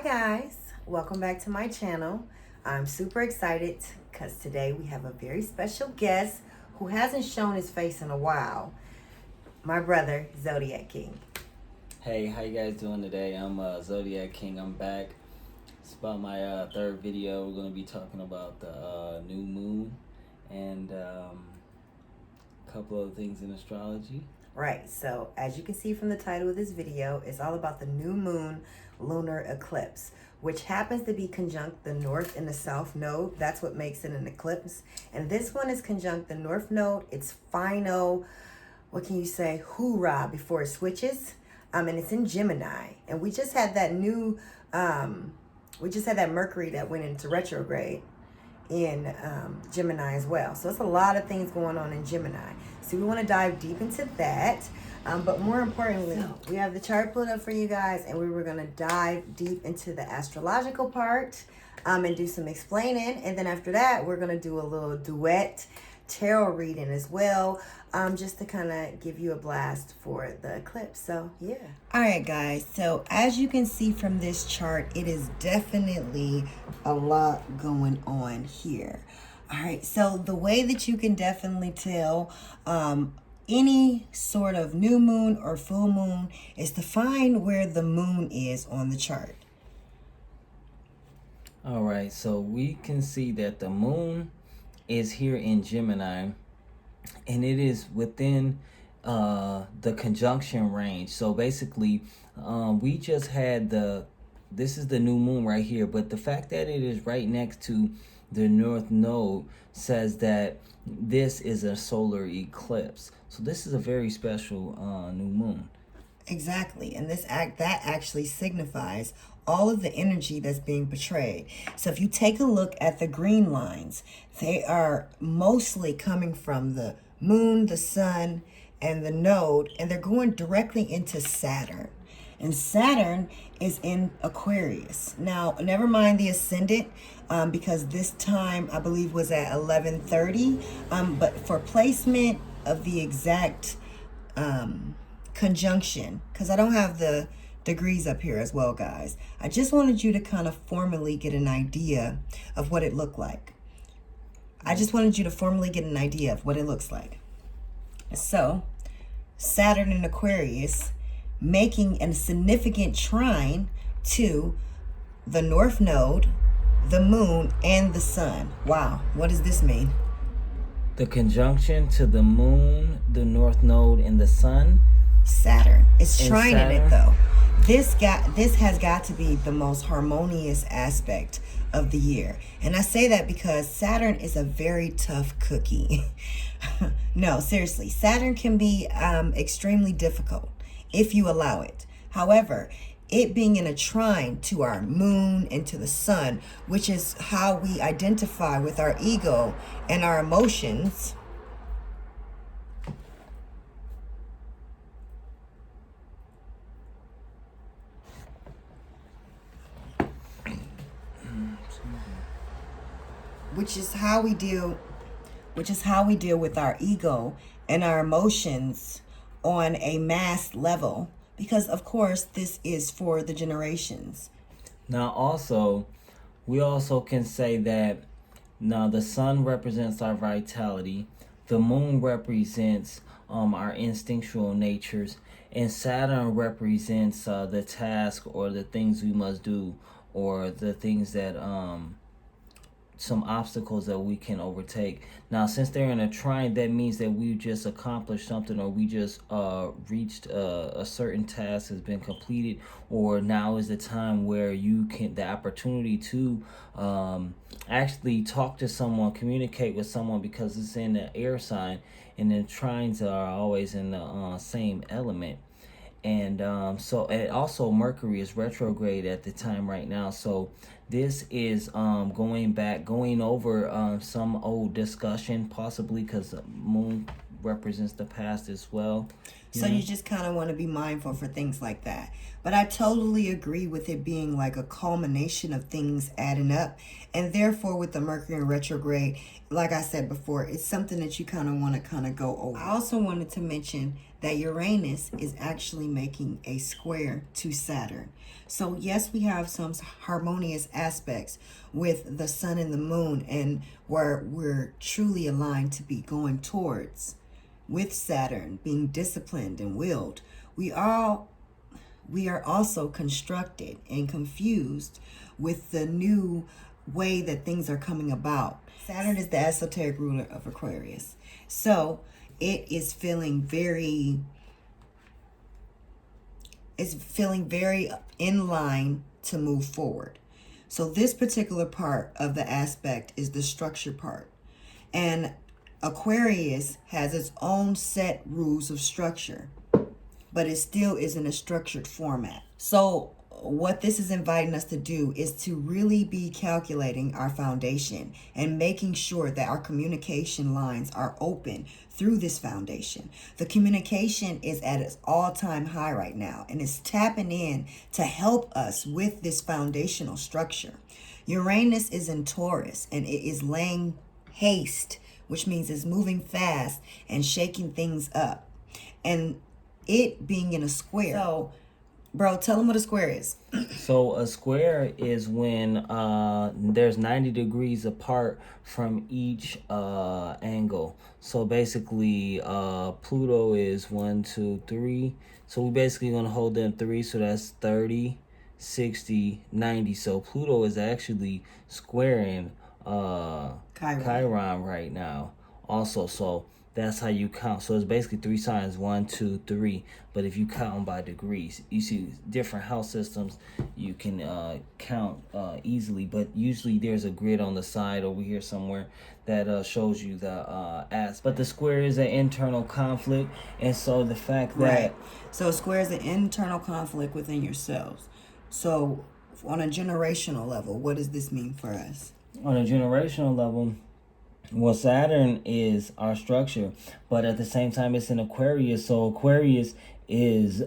Hi guys, welcome back to my channel. I'm super excited because today we have a very special guest who hasn't shown his face in a while. My brother, Zodiac King. Hey, how you guys doing today? I'm Zodiac King. I'm back. It's about my third video. We're going to be talking about the new moon and a couple of things in astrology. Right, so as you can see from the title of this video, it's all about the new moon lunar eclipse, which happens to be conjunct the north and the south node. That's what makes it an eclipse. And this one is conjunct the north node. It's final, what can you say, hoorah before it switches. And it's in Gemini. And we just had that Mercury that went into retrograde in Gemini as well. So it's a lot of things going on in Gemini. So we want to dive deep into that. But more importantly, we have the chart pulled up for you guys, and we were going to dive deep into the astrological part and do some explaining. And then after that, we're going to do a little duet tarot reading as well, just to kind of give you a blast for the eclipse. So yeah. All right, guys. So as you can see from this chart, it is definitely a lot going on here. All right. So the way that you can definitely tell any sort of new moon or full moon is to find where the moon is on the chart. All right, so we can see that the moon is here in Gemini, and it is within the conjunction range. So basically, we just had this is the new moon right here, but the fact that it is right next to the north node says that this is a solar eclipse. So this is a very special new moon. Exactly. And that actually signifies all of the energy that's being portrayed. So if you take a look at the green lines, they are mostly coming from the moon, the sun, and the node, and they're going directly into Saturn. And Saturn is in Aquarius. Now, never mind the ascendant, because this time I believe was at 11:30. But for placement of the exact conjunction, because I don't have the degrees up here as well, guys. I just wanted you to kind of formally get an idea of what it looked like. So, Saturn in Aquarius making a significant trine to the north node, the moon, and the sun. Wow, what does this mean? The conjunction to the moon, the north node, and the sun. Saturn. It's trining it though. This has got to be the most harmonious aspect of the year. And I say that because Saturn is a very tough cookie. No, seriously, Saturn can be extremely difficult if you allow it. However, it being in a trine to our moon and to the sun, which is how we identify with our ego and our emotions, which is how we deal with our ego and our emotions on a mass level, because of course this is for the generations. Now also, we also can say that now the sun represents our vitality, the moon represents our instinctual natures, and Saturn represents the task or the things we must do, or the things that some obstacles that we can overtake. Now, since they're in a trine, that means that we just accomplished something, or we just reached a certain task has been completed, or now is the time where the opportunity to actually talk to someone, communicate with someone, because it's in the air sign, and the trines are always in the same element. And and also Mercury is retrograde at the time right now. So this is going over some old discussion, possibly because the moon represents the past as well. So you just kind of want to be mindful for things like that. But I totally agree with it being like a culmination of things adding up. And therefore, with the Mercury in retrograde, like I said before, it's something that you kind of want to kind of go over. I also wanted to mention that Uranus is actually making a square to Saturn. So yes, we have some harmonious aspects with the sun and the moon, and where we're truly aligned to be going towards with Saturn being disciplined and willed. We are also constructed and confused with the new way that things are coming about. Saturn is the esoteric ruler of Aquarius. So it is feeling very in line to move forward. So this particular part of the aspect is the structure part. And Aquarius has its own set rules of structure, but it still is in a structured format. So what this is inviting us to do is to really be calculating our foundation and making sure that our communication lines are open through this foundation. The communication is at its all-time high right now, and it's tapping in to help us with this foundational structure. Uranus is in Taurus, and it is laying haste, which means it's moving fast and shaking things up. And it being in a square. So, bro, tell them what a square is. So a square is when there's 90 degrees apart from each angle. So basically, Pluto is 1, 2, 3. So we basically going to hold them 3. So that's 30, 60, 90. So Pluto is actually squaring Chiron right now also. So that's how you count. So it's basically 3 signs, 1, 2, 3. But if you count them by degrees, you see different house systems, you can count easily. But usually there's a grid on the side over here somewhere that shows you the aspect. But the square is an internal conflict, and so the fact that right. So a square is an internal conflict within yourselves. So on a generational level, what does this mean for us? On a generational level, well, Saturn is our structure, but at the same time, it's in Aquarius. So Aquarius is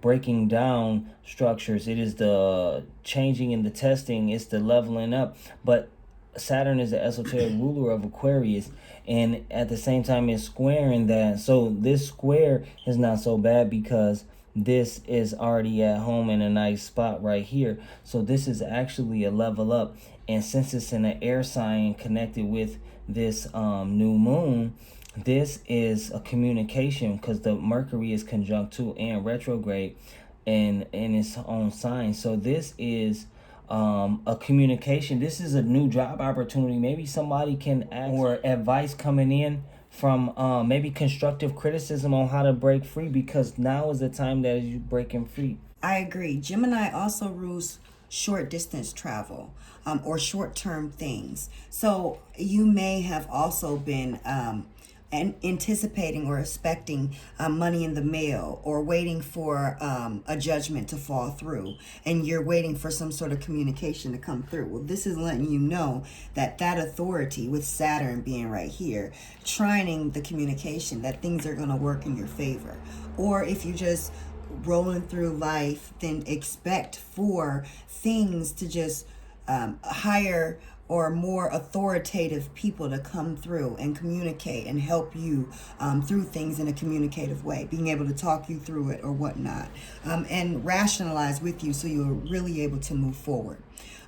breaking down structures. It is the changing and the testing. It's the leveling up. But Saturn is the esoteric ruler of Aquarius, and at the same time, it's squaring that. So this square is not so bad because this is already at home in a nice spot right here. So this is actually a level up. And since it's in an air sign connected with this new moon, this is a communication because the Mercury is conjunct to and retrograde in its own sign. So this is a communication. This is a new job opportunity. Maybe somebody can ask for advice coming in from maybe constructive criticism on how to break free, because now is the time that you're breaking free. I agree. Gemini also rules short distance travel or short term things. So you may have also been anticipating or expecting money in the mail, or waiting for a judgment to fall through, and you're waiting for some sort of communication to come through. Well, this is letting you know that authority, with Saturn being right here, trining the communication, that things are going to work in your favor. Or if you just rolling through life, then expect for things to just higher or more authoritative people to come through and communicate and help you through things in a communicative way, being able to talk you through it or whatnot, and rationalize with you so you're really able to move forward.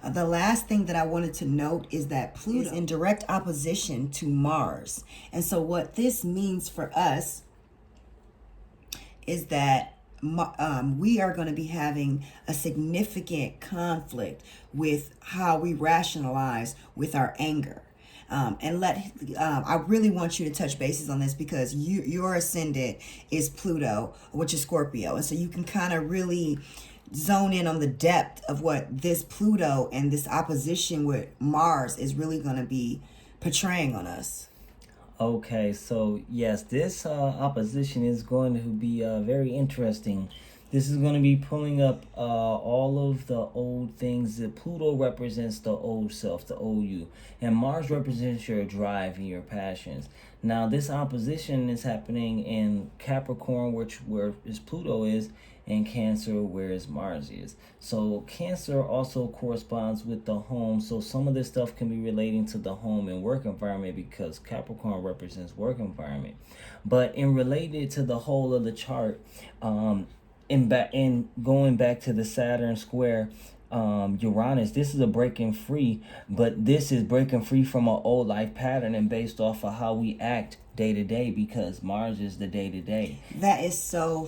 The last thing that I wanted to note is that Pluto is in direct opposition to Mars. And so what this means for us is that we are going to be having a significant conflict with how we rationalize with our anger. I really want you to touch bases on this, because your ascendant is Pluto, which is Scorpio. And so you can kind of really zone in on the depth of what this Pluto and this opposition with Mars is really going to be portraying on us. Okay, so yes, this opposition is going to be very interesting This is going to be pulling up all of the old things. That Pluto represents the old self, the old you, and Mars represents your drive and your passions. Now, this opposition is happening in Capricorn, where is Pluto is, and Cancer, whereas Mars is. So Cancer also corresponds with the home. So some of this stuff can be relating to the home and work environment because Capricorn represents work environment. But in related to the whole of the chart, in going back to the Saturn square, Uranus, this is a breaking free, but this is breaking free from an old life pattern and based off of how we act day to day, because Mars is the day to day. That is so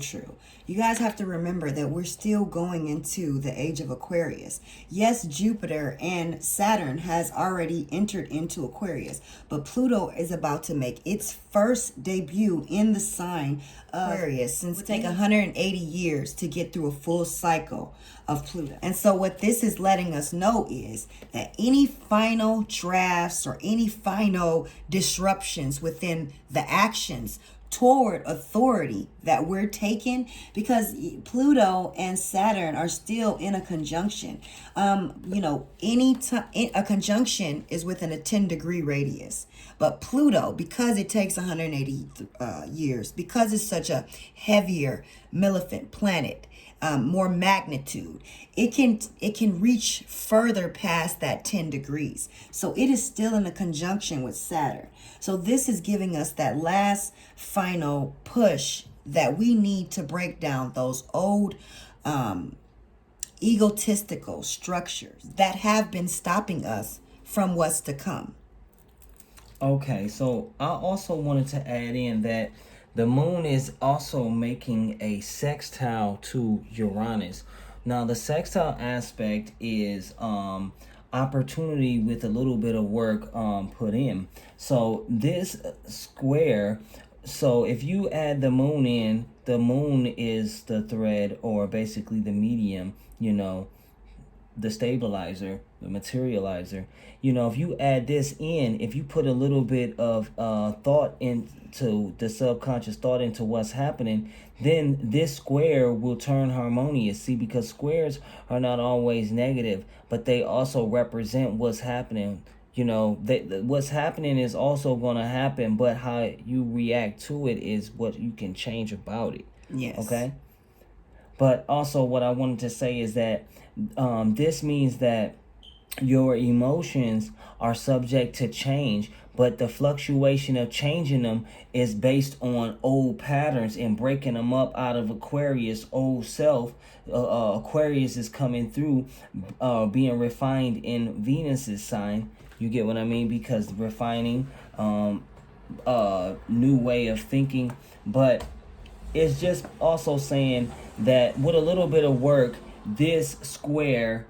true. You guys have to remember that we're still going into the age of Aquarius. Yes, Jupiter and Saturn has already entered into Aquarius, but Pluto is about to make its first debut in the sign of Aquarius. Since it take 180 years to get through a full cycle of Pluto. And so what this is letting us know is that any final drafts or any final disruptions within the actions toward authority that we're taking, because Pluto and Saturn are still in a conjunction. Any time a conjunction is within a 10-degree radius, but Pluto, because it takes 180 years, because it's such a heavier maleficent planet, more magnitude, it can reach further past that 10 degrees. So it is still in a conjunction with Saturn. So this is giving us that last final push that we need to break down those old egotistical structures that have been stopping us from what's to come. Okay, so I also wanted to add in that the moon is also making a sextile to Uranus. Now, the sextile aspect is opportunity with a little bit of work put in. So this square, so if you add the moon in, the moon is the thread, or basically the medium, the stabilizer, the materializer. If you add this in, if you put a little bit of thought into the subconscious, thought into what's happening, then this square will turn harmonious. See, because squares are not always negative, but they also represent what's happening. What's happening is also going to happen, but how you react to it is what you can change about it. Yes. Okay? But also what I wanted to say is that this means that your emotions are subject to change, but the fluctuation of changing them is based on old patterns and breaking them up out of Aquarius, old self. Aquarius is coming through, being refined in Venus's sign. You get what I mean? Because refining, new way of thinking, but it's just also saying that with a little bit of work, this square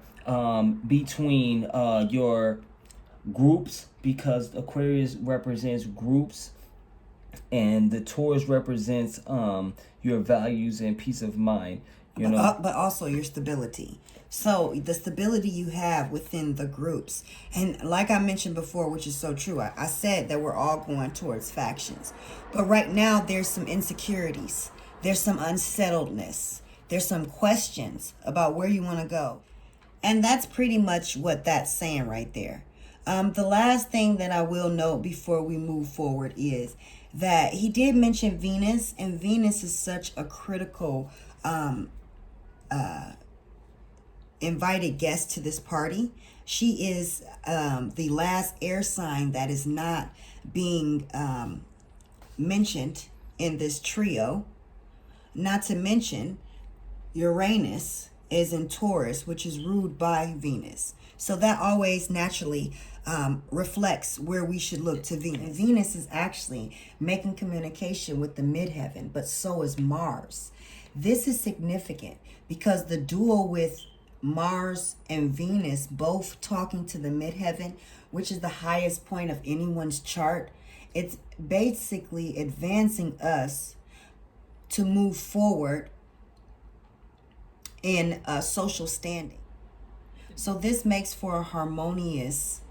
between your groups, because Aquarius represents groups and the Taurus represents your values and peace of mind, but also your stability. So the stability you have within the groups, and like I mentioned before, which is so true, I said that we're all going towards factions, but right now there's some insecurities, there's some unsettledness, there's some questions about where you want to go. And that's pretty much what that's saying right there. The last thing that I will note before we move forward is that he did mention Venus, and Venus is such a critical invited guest to this party. She is the last air sign that is not being mentioned in this trio. Not to mention Uranus is in Taurus, which is ruled by Venus. So that always naturally reflects where we should look to Venus. Venus is actually making communication with the midheaven, but so is Mars. This is significant because the duel with Mars and Venus both talking to the midheaven, which is the highest point of anyone's chart, it's basically advancing us to move forward in social standing. So this makes for a harmonious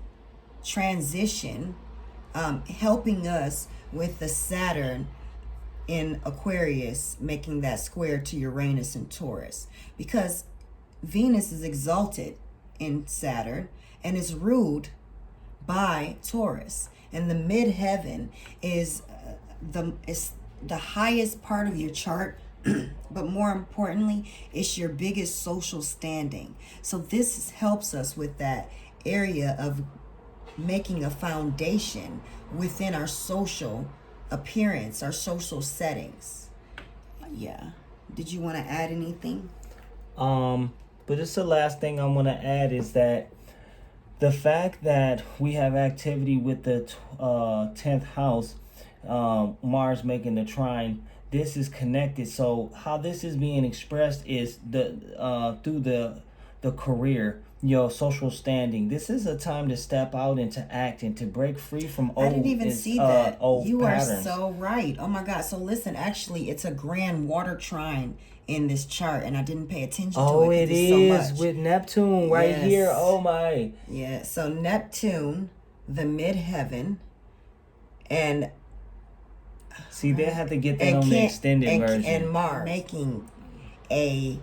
transition, helping us with the Saturn in Aquarius, making that square to Uranus and Taurus, because Venus is exalted in Saturn and is ruled by Taurus, and the midheaven is the highest part of your chart. But more importantly, it's your biggest social standing. So this helps us with that area of making a foundation within our social appearance, our social settings. Yeah. Did you want to add anything? But just the last thing I want to add is that the fact that we have activity with the 10th house, Mars making the trine, this is connected. So how this is being expressed is through the career, your social standing. This is a time to step out and to act and to break free from old. I didn't even see that. You patterns. are so right. Oh my God. So listen, actually, it's a grand water trine in this chart, and I didn't pay attention to it. Oh, it is so much. with Neptune right here. Oh my. Yeah. So Neptune, the midheaven, and see, they have to get that on the extended version. And Mars making a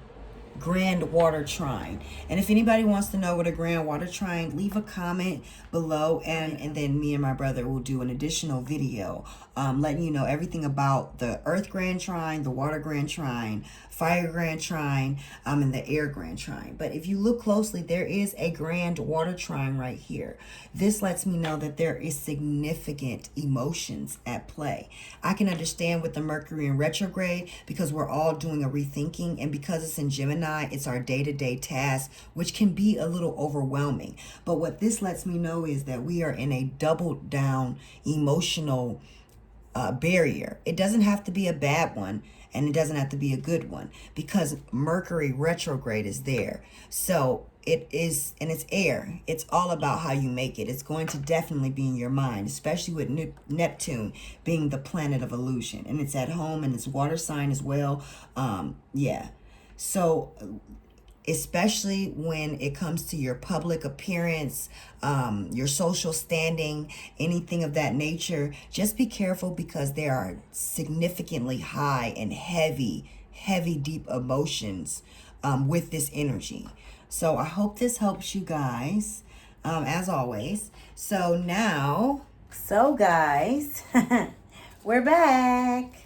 grand water trine. And if anybody wants to know what a grand water trine, leave a comment below, and then me and my brother will do an additional video letting you know everything about the earth grand trine, the water grand trine, fire grand trine, and the air grand trine. But if you look closely, there is a grand water trine right here. This lets me know that there is significant emotions at play. I can understand with the Mercury in retrograde, because we're all doing a rethinking, and because it's in Gemini, it's our day-to-day task, which can be a little overwhelming. But what this lets me know is that we are in a doubled down emotional barrier. It doesn't have to be a bad one, and it doesn't have to be a good one, because Mercury retrograde is there. So it is, and it's air. It's all about how you make it. It's going to definitely be in your mind, especially with Neptune being the planet of illusion, and it's at home, and it's water sign as well. Yeah. So especially when it comes to your public appearance, your social standing, anything of that nature, just be careful, because there are significantly high and heavy, deep emotions with this energy. So I hope this helps you guys, as always. So guys, we're back.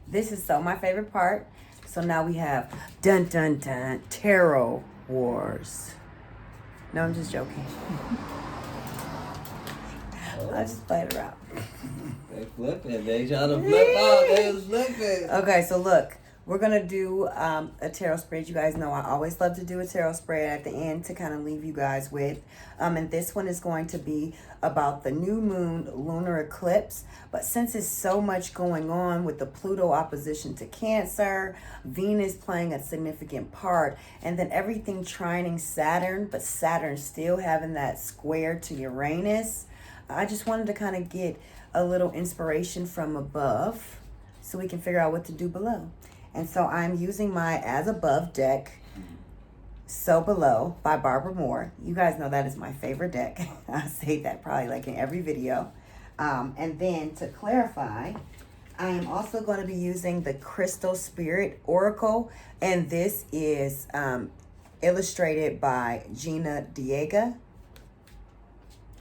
This is my favorite part. So now we have dun dun dun tarot wars. No, I'm just joking. I just played around. They flipping. They trying to flip out. They was flipping. Okay, so look, we're gonna do a tarot spread. You guys know I always love to do a tarot spread at the end to kind of leave you guys with. And this one is going to be about the new moon lunar eclipse. But since it's so much going on with the Pluto opposition to Cancer, Venus playing a significant part, and then everything trining Saturn, but Saturn still having that square to Uranus, I just wanted to kind of get a little inspiration from above so we can figure out what to do below. And so I'm using my As Above deck, So Below by Barbara Moore. You guys know that is my favorite deck. I say that probably like in every video. And then to clarify, I am also going to be using the Crystal Spirit Oracle. And this is illustrated by Gina Diega.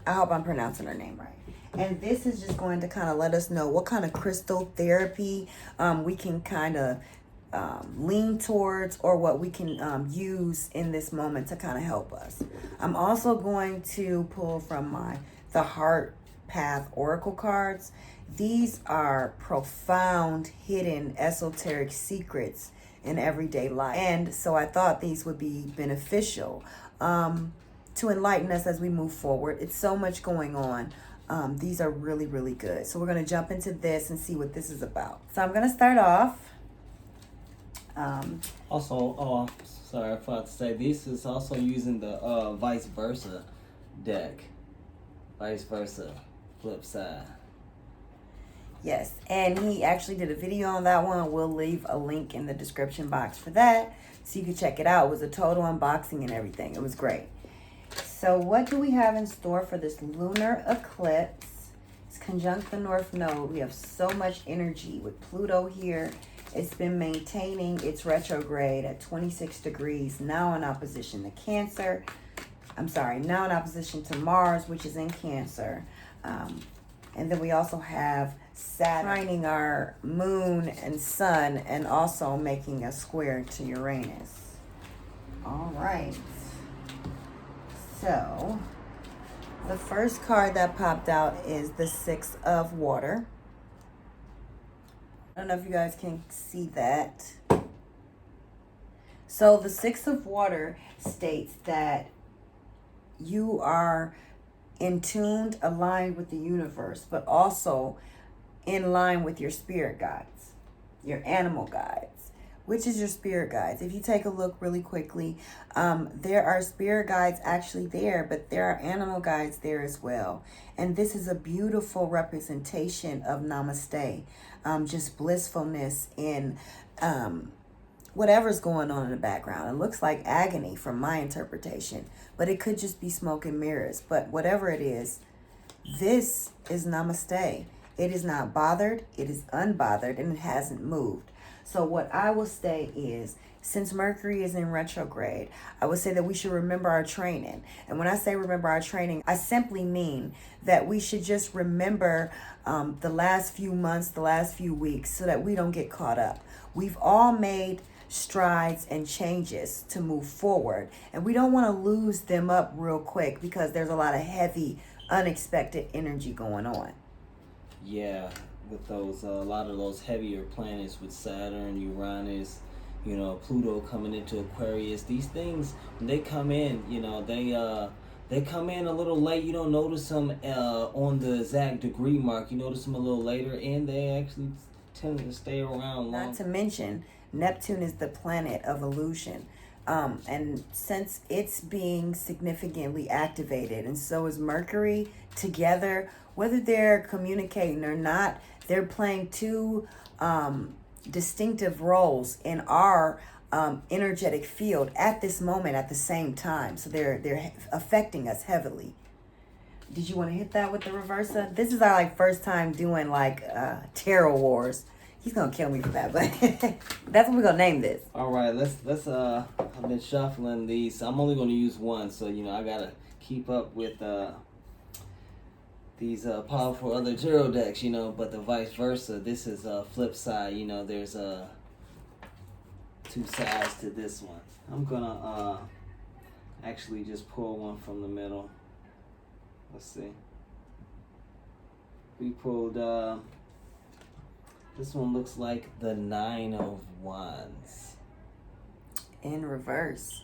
I hope I'm pronouncing her name right. And this is just going to kind of let us know what kind of crystal therapy we can kind of lean towards, or what we can use in this moment to kind of help us. I'm also going to pull from the Heart Path Oracle cards. These are profound, hidden, esoteric secrets in everyday life. And so I thought these would be beneficial to enlighten us as we move forward. It's so much going on. These are really, really good. So we're going to jump into this and see what this is about. So I'm going to start off. Sorry, I forgot to say, this is also using the vice versa deck. Vice versa, flip side. Yes, and he actually did a video on that one. We'll leave a link in the description box for that, so you can check it out. It was a total unboxing and everything. It was great. So what do we have in store for this lunar eclipse? It's conjunct the North Node. We have so much energy with Pluto here. It's been maintaining its retrograde at 26 degrees, now in opposition to Cancer. Now in opposition to Mars, which is in Cancer. And then we also have Saturn trining our moon and sun, and also making a square to Uranus. All right. So, the first card that popped out is the Six of Water. I don't know if you guys can see that. So, the Six of Water states that you are in tuned, aligned with the universe, but also in line with your spirit guides, your animal guides. Which is your spirit guides? If you take a look really quickly, there are spirit guides actually there, but there are animal guides there as well. And this is a beautiful representation of namaste, just blissfulness in whatever's going on in the background. It looks like agony from my interpretation, but it could just be smoke and mirrors. But whatever it is, this is namaste. It is not bothered, it is unbothered, and it hasn't moved. So what I will say is, since Mercury is in retrograde, I would say that we should remember our training. And when I say remember our training, I simply mean that we should just remember the last few months, the last few weeks, so that we don't get caught up. We've all made strides and changes to move forward, and we don't want to lose them up real quick because there's a lot of heavy, unexpected energy going on. Yeah, with those a lot of those heavier planets with Saturn, Uranus, Pluto coming into Aquarius. These things, when they come in, they come in a little late. You don't notice them on the exact degree mark. You notice them a little later, and they actually tend to stay around long. Not to mention, Neptune is the planet of illusion. And since it's being significantly activated, and so is Mercury, together, whether they're communicating or not, they're playing two distinctive roles in our energetic field at this moment at the same time. So they're affecting us heavily. Did you want to hit that with the reversa? This is our first time doing tarot wars. He's gonna kill me for that, but that's what we're gonna name this. All right, let's. I've been shuffling these. I'm only gonna use one, so I gotta keep up with these powerful other tarot decks, But the vice versa. This is a flip side. There's two sides to this one. I'm gonna actually just pull one from the middle. Let's see. We pulled. This one looks like the Nine of Wands. In reverse.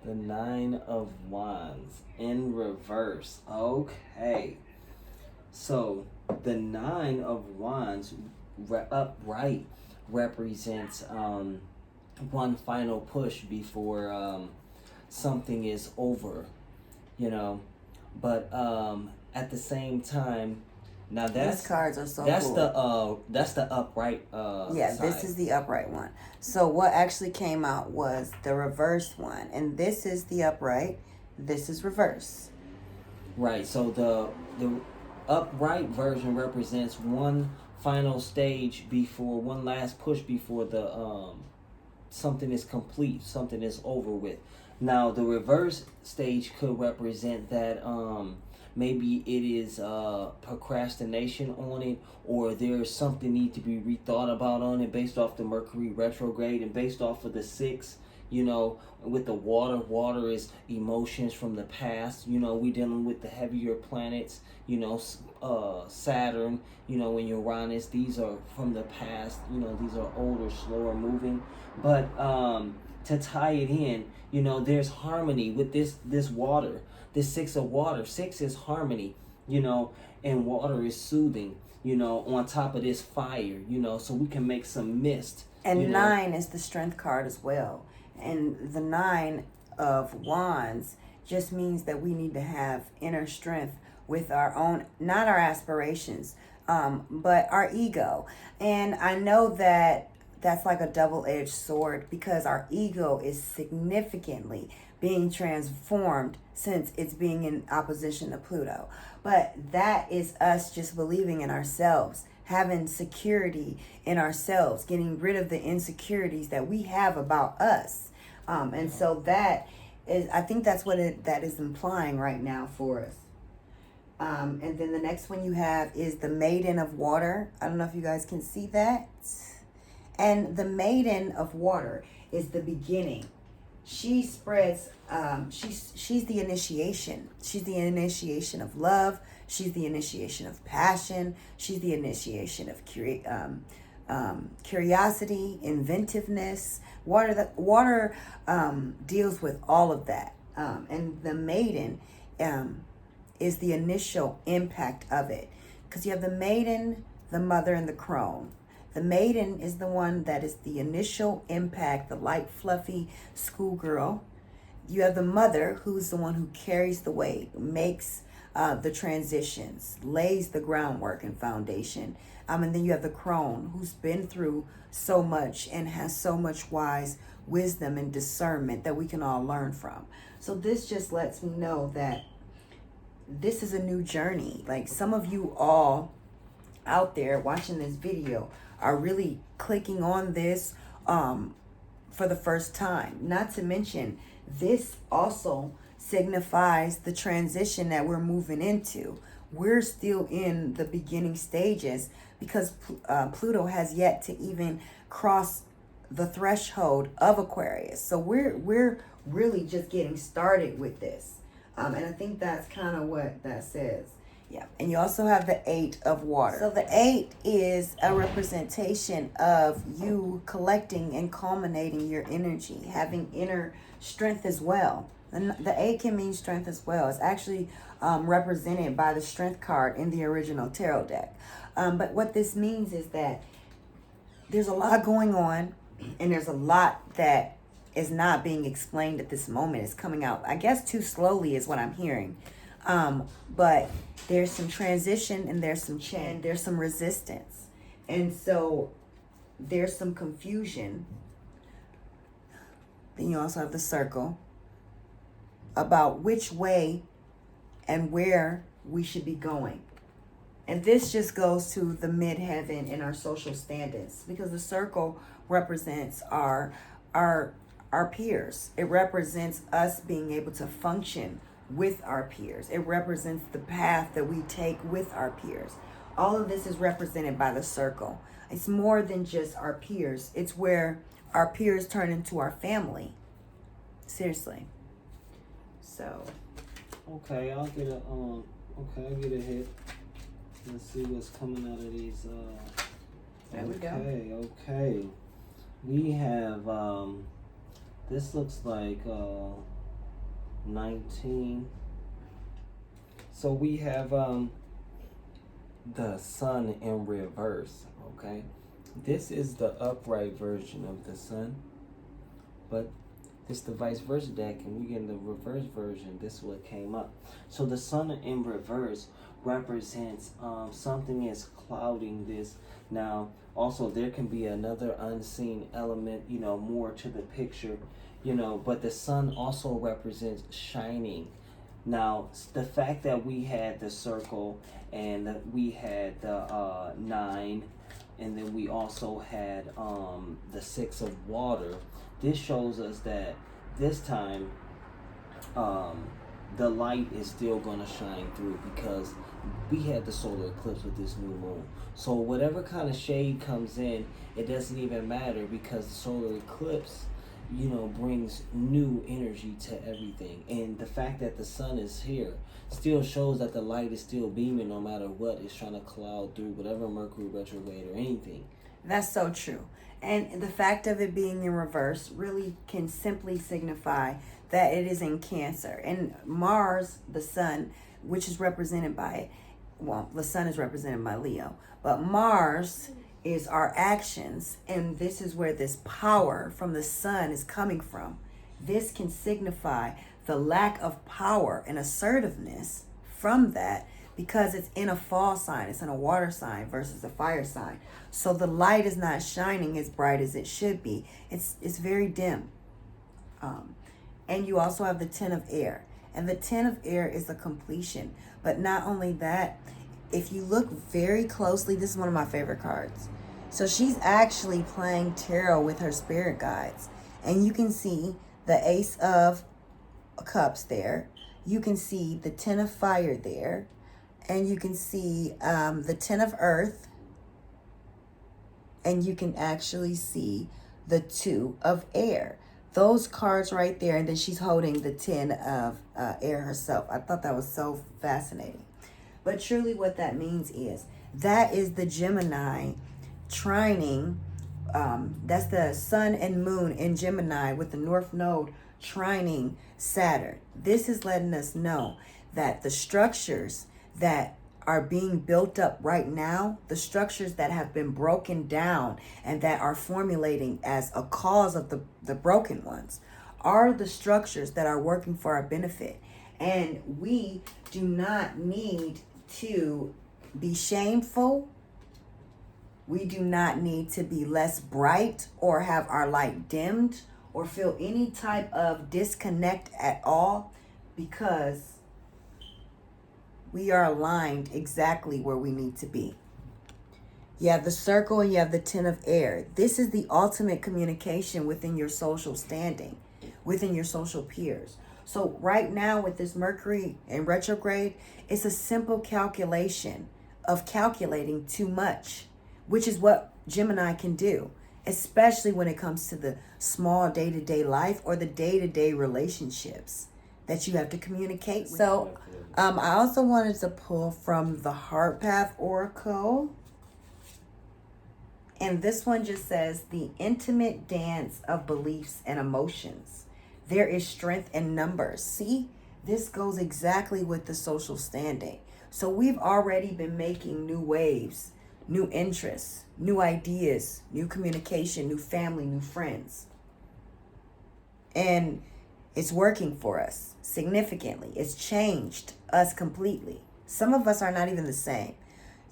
The Nine of Wands in reverse. Okay. So, the Nine of Wands upright represents one final push before something is over, But at the same time, now these cards are so cool. That's the upright side. This is the upright one. So what actually came out was the reverse one, and this is the upright, this is reverse. Right. So the upright version represents one final stage before one last push before the something is complete, something is over with. Now the reverse stage could represent that maybe it is procrastination on it, or there's something need to be rethought about on it based off the Mercury retrograde and based off of the 6, with the water. Water is emotions from the past. We dealing with the heavier planets, Saturn, and Uranus. These are from the past. These are older, slower moving. But to tie it in, there's harmony with this water. This 6 of water. 6 is harmony, and water is soothing, on top of this fire, so we can make some mist. And 9 is the strength card as well. And the 9 of Wands just means that we need to have inner strength with our own, not our aspirations, but our ego. And I know that that's like a double-edged sword, because our ego is significantly being transformed since it's being in opposition to Pluto. But that is us just believing in ourselves, having security in ourselves, getting rid of the insecurities that we have about us. And so that is, I think that's what that is implying right now for us. And then the next one you have is the Maiden of Water. I don't know if you guys can see that. And the Maiden of Water is the beginning. She spreads, she's the initiation. She's the initiation of love. She's the initiation of passion. She's the initiation of curiosity, inventiveness. Water deals with all of that. And the Maiden is the initial impact of it. Because you have the Maiden, the Mother, and the Crone. The Maiden is the one that is the initial impact, the light, fluffy schoolgirl. You have the Mother, who's the one who carries the weight, makes the transitions, lays the groundwork and foundation. And then you have the Crone, who's been through so much and has so much wise wisdom and discernment that we can all learn from. So this just lets me know that this is a new journey. Like, some of you all out there watching this video are really clicking on this for the first time. Not to mention, this also signifies the transition that we're moving into. We're still in the beginning stages, because Pluto has yet to even cross the threshold of Aquarius. So we're really just getting started with this. And I think that's kind of what that says. Yeah. And you also have the Eight of Water. So the Eight is a representation of you collecting and culminating your energy, having inner strength as well. And the Eight can mean strength as well. It's actually represented by the Strength card in the original tarot deck. But what this means is that there's a lot going on, and there's a lot that is not being explained at this moment. It's coming out, I guess, too slowly is what I'm hearing. But there's some transition, and there's some change, there's some resistance. And so there's some confusion. Then you also have the Circle about which way and where we should be going. And this just goes to the midheaven and our social standings, because the Circle represents our peers. It represents us being able to function with our peers. It represents the path that we take with our peers. All of this is represented by the Circle. It's more than just our peers. It's where our peers turn into our family. Seriously. So. Okay, I'll get a hit. Let's see what's coming out of these. There we go. Okay. We have, this looks like 19. So we have the Sun in reverse, okay? This is the upright version of the Sun, but this is the vice versa deck, and we get in the reverse version. This is what came up. So the Sun in reverse represents something is clouding this. Now, also, there can be another unseen element, more to the picture, but the Sun also represents shining. Now, the fact that we had the Circle, and that we had the 9, and then we also had the 6 of Water, this shows us that this time the light is still going to shine through, because we had the solar eclipse with this new moon. So whatever kind of shade comes in, it doesn't even matter, because the solar eclipse, brings new energy to everything. And the fact that the Sun is here still shows that the light is still beaming, no matter what is trying to cloud through, whatever Mercury retrograde or anything. That's so true. And the fact of it being in reverse really can simply signify that it is in Cancer. And Mars, the Sun, which is represented by, the Sun is represented by Leo, but Mars is our actions, and this is where this power from the Sun is coming from. This can signify the lack of power and assertiveness from that because it's in a fall sign. It's in a water sign versus a fire sign. So the light is not shining as bright as it should be. It's very dim. And you also have the 10 of air. And the 10 of air is a completion. But not only that, if you look very closely, this is one of my favorite cards. So she's actually playing tarot with her spirit guides. And you can see the Ace of Cups there. You can see the 10 of fire there. And you can see the 10 of earth. And you can actually see the 2 of air. Those cards right there. And then she's holding the 10 of air herself. I thought that was so fascinating. But truly what that means is, that is the Gemini trining. That's the sun and moon in Gemini with the North Node trining Saturn. This is letting us know that the structures that are being built up right now, the structures that have been broken down and that are formulating as a cause of the broken ones, are the structures that are working for our benefit. And we do not need to be shameful. We do not need to be less bright or have our light dimmed or feel any type of disconnect at all, because we are aligned exactly where we need to be. You have the circle and you have the 10 of air. This is the ultimate communication within your social standing, within your social peers. So right now with this Mercury in retrograde, it's a simple calculation of calculating too much, which is what Gemini can do, especially when it comes to the small day-to-day life or the day-to-day relationships that you have to communicate with. So I also wanted to pull from the Heart Path Oracle. And this one just says, the intimate dance of beliefs and emotions. There is strength in numbers. See, this goes exactly with the social standing. So we've already been making new waves, new interests, new ideas, new communication, new family, new friends. And it's working for us significantly. It's changed us completely. Some of us are not even the same.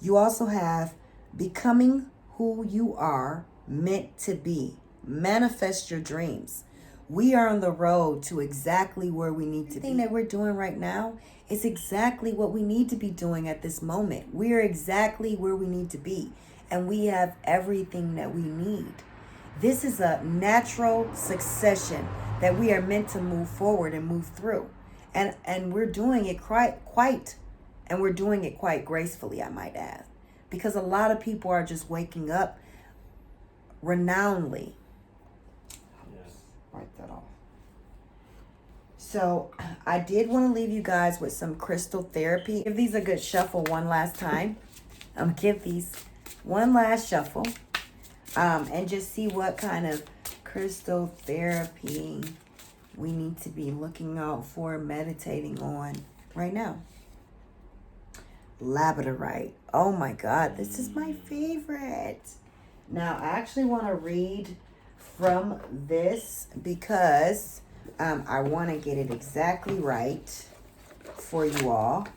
You also have becoming who you are meant to be. Manifest your dreams. We are on the road to exactly where we need to be. Everything that we're doing right now is exactly what we need to be doing at this moment. We are exactly where we need to be. And we have everything that we need. This is a natural succession that we are meant to move forward and move through. And we're doing it we're doing it quite gracefully, I might add. Because a lot of people are just waking up renownedly. Write that off. So I did want to leave you guys with some crystal therapy. Give these a good shuffle one last time. Give these one last shuffle. And just see what kind of crystal therapy we need to be looking out for, meditating on right now. Labradorite. Oh my God, this is my favorite. Now, I actually want to read from this because I want to get it exactly right for you all.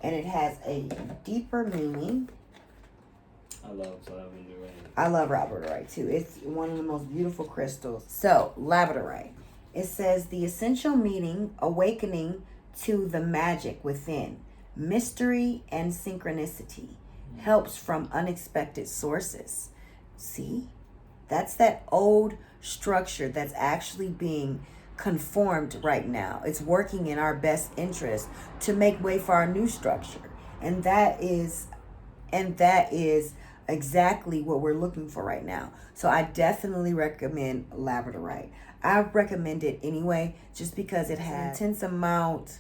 And it has a deeper meaning. I love labradorite too. It's one of the most beautiful crystals. So, labradorite. It says, the essential meaning, awakening to the magic within. Mystery and synchronicity. Helps from unexpected sources. See? That's that old structure that's actually being conformed right now. It's working in our best interest to make way for our new structure. And that is exactly what we're looking for right now. So I definitely recommend labradorite. I recommend it anyway, just because it has an intense amount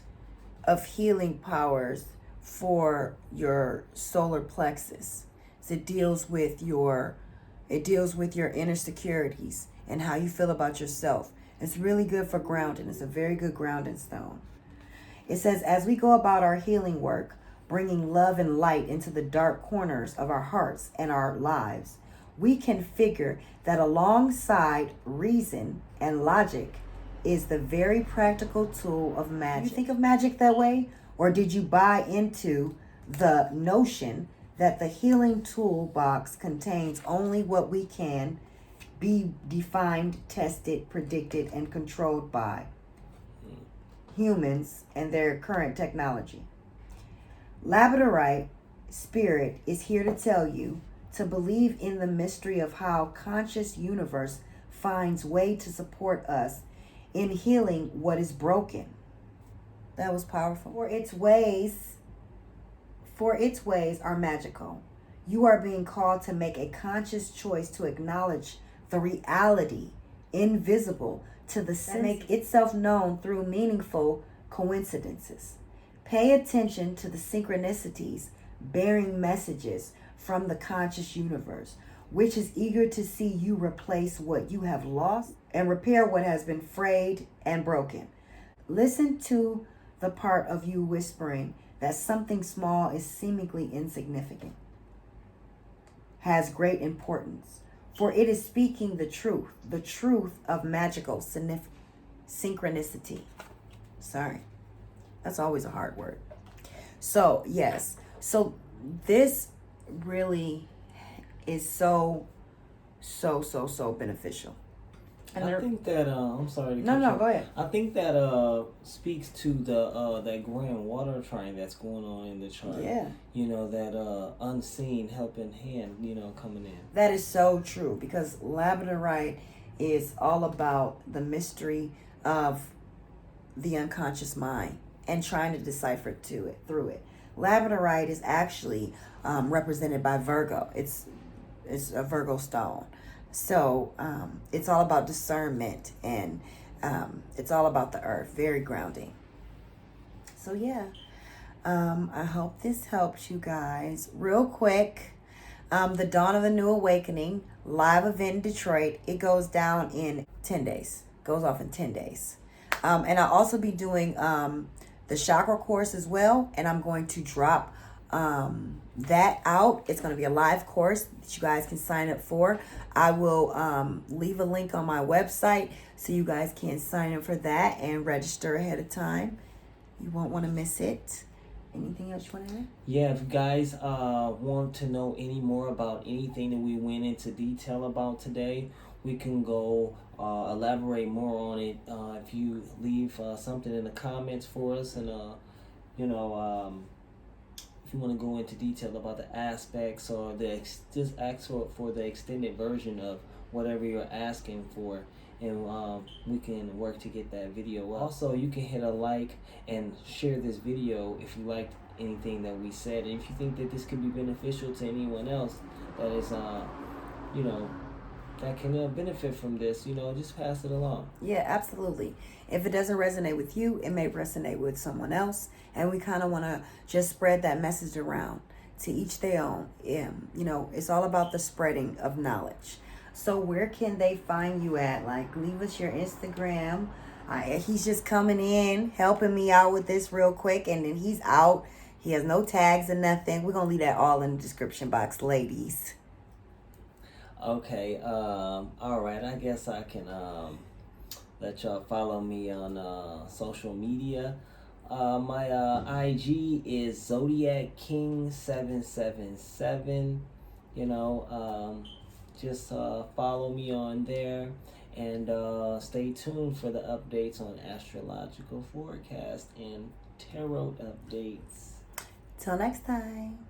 of healing powers for your solar plexus. So it deals with your inner securities and how you feel about yourself. It's really good for grounding. It's a very good grounding stone. It says, as we go about our healing work, bringing love and light into the dark corners of our hearts and our lives, we can figure that alongside reason and logic is the very practical tool of magic. You think of magic that way? Or did you buy into the notion that the healing toolbox contains only what we can be defined, tested, predicted, and controlled by humans and their current technology. Labradorite spirit is here to tell you to believe in the mystery of how conscious universe finds way to support us in healing what is broken. That was powerful. For its ways are magical. You are being called to make a conscious choice to acknowledge the reality invisible to the sense, make itself known through meaningful coincidences. Pay attention to the synchronicities bearing messages from the conscious universe, which is eager to see you replace what you have lost and repair what has been frayed and broken. Listen to the part of you whispering that something small is seemingly insignificant, has great importance, for it is speaking the truth of magical synchronicity. Sorry, that's always a hard word. So, yes. So, this really is so beneficial. And I think that I'm sorry to No, go ahead. I think that speaks to the that grand water trine that's going on in the chart. Yeah. You know, that unseen helping hand, you know, coming in. That is so true, because labradorite is all about the mystery of the unconscious mind and trying to decipher through it. Labradorite is actually represented by Virgo. It's a Virgo stone. So it's all about discernment, and it's all about the earth. Very grounding. So yeah, I hope this helps you guys. Real quick, the Dawn of the New Awakening live event in Detroit. It goes down in 10 days. Goes off in 10 days. And I'll also be doing the chakra course as well, and I'm going to drop that out. It's going to be a live course that you guys can sign up for. I will leave a link on my website so you guys can sign up for that and register ahead of time. You won't want to miss it. Anything else you want to add? Yeah, if you guys want to know any more about anything that we went into detail about today, we can go elaborate more on it. If you leave something in the comments for us, and if you want to go into detail about the aspects, or just ask for the extended version of whatever you're asking for, and we can work to get that video up. Also, you can hit a like and share this video if you liked anything that we said, and if you think that this could be beneficial to anyone else that is that can benefit from this, just pass it along. Yeah, absolutely. If it doesn't resonate with you, it may resonate with someone else. And we kind of want to just spread that message around. To each their own. It's all about the spreading of knowledge. So where can they find you at? Like, leave us your Instagram. He's just coming in, helping me out with this real quick. And then he's out. He has no tags or nothing. We're going to leave that all in the description box, ladies. Okay, all right, I guess I can let y'all follow me on social media. My IG is Zodiac King 777. Just follow me on there, and stay tuned for the updates on astrological forecast and tarot updates. Till next time.